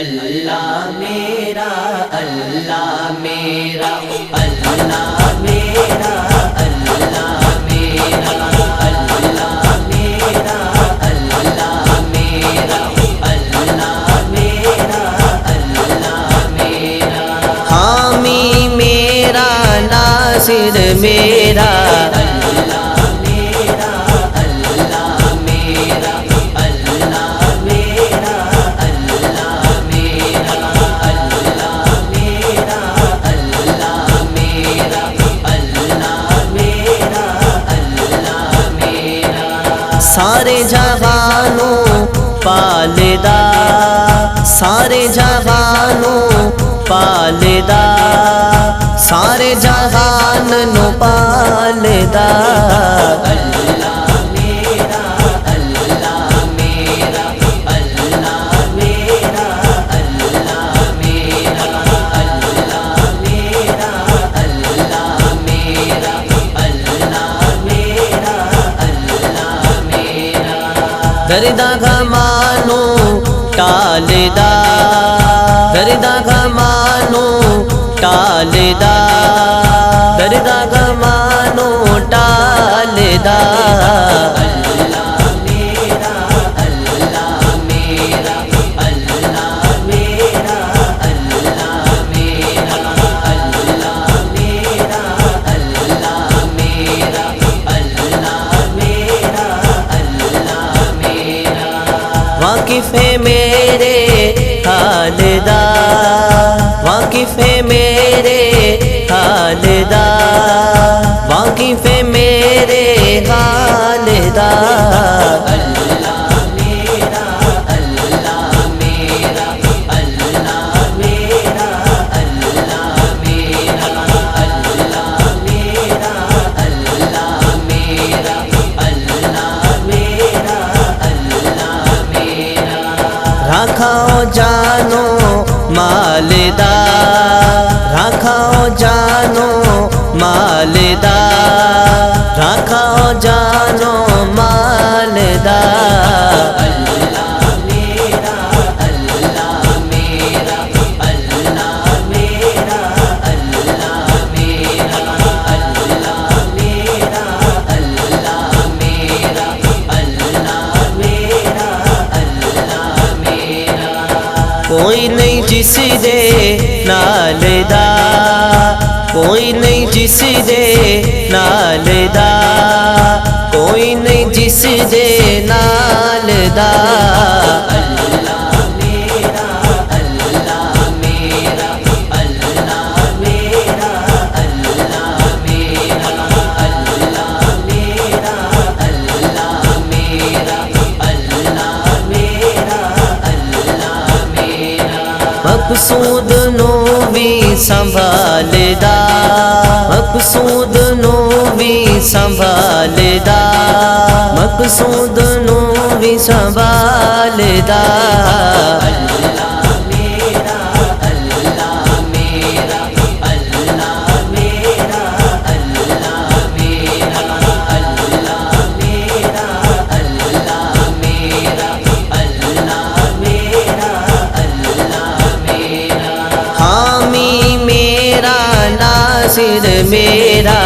اللہ میرا اللہ میرا اللہ میرا اللہ میرا اللہ میرا اللہ میرا اللہ میرا اللہ میرا حامی میرا ناصر میرا سارے جہانوں پالدا سارے جہانوں پالدا سارے جہان نو پالدا اللہ میرا اللہ میرا اللہ میرا اللہ میرا اللہ میرا اللہ میرا اللہ میرا درد غمانو ٹالدا درد غمانو ٹالدا درد غمانو ٹالدا اللہ میرا اللہ میرا اللہ میرا اللہ میرا اللہ میرا اللہ میرا اللہ میرا واقف ہے میرے حال دا واقف ہے میرے حال دا واقف ہے میرے حال دا اللہ میرا اللہ میرا اللہ میرا اللہ میرا اللہ میرا اللہ میرا اللہ میرا رکھاؤ جانو مالدا رکھاؤ جانو مالدا رکھاؤ جانو مالدا اللہ میرا اللہ میرا اللہ میرا اللہ میرا اللہ میرا اللہ میرا اللہ میرا کوئی نہیں جس دے نال دا کوئی نہیں جس دے نال دا کوئی نہیں جس دے نال دا اللہ میرا اللہ میرا اللہ میرا اللہ میرا اللہ میرا اللہ میرا اللہ میرا مقصود نو بھی سنبھالدا مقصود نو بھی سنبھالدا مقصود نو بھی سنبھالدا اللہ میرا اللہ میرا اللہ میرا اللہ میرا اللہ میرا اللہ میرا اللہ میرا حامی میرا ناصر میرا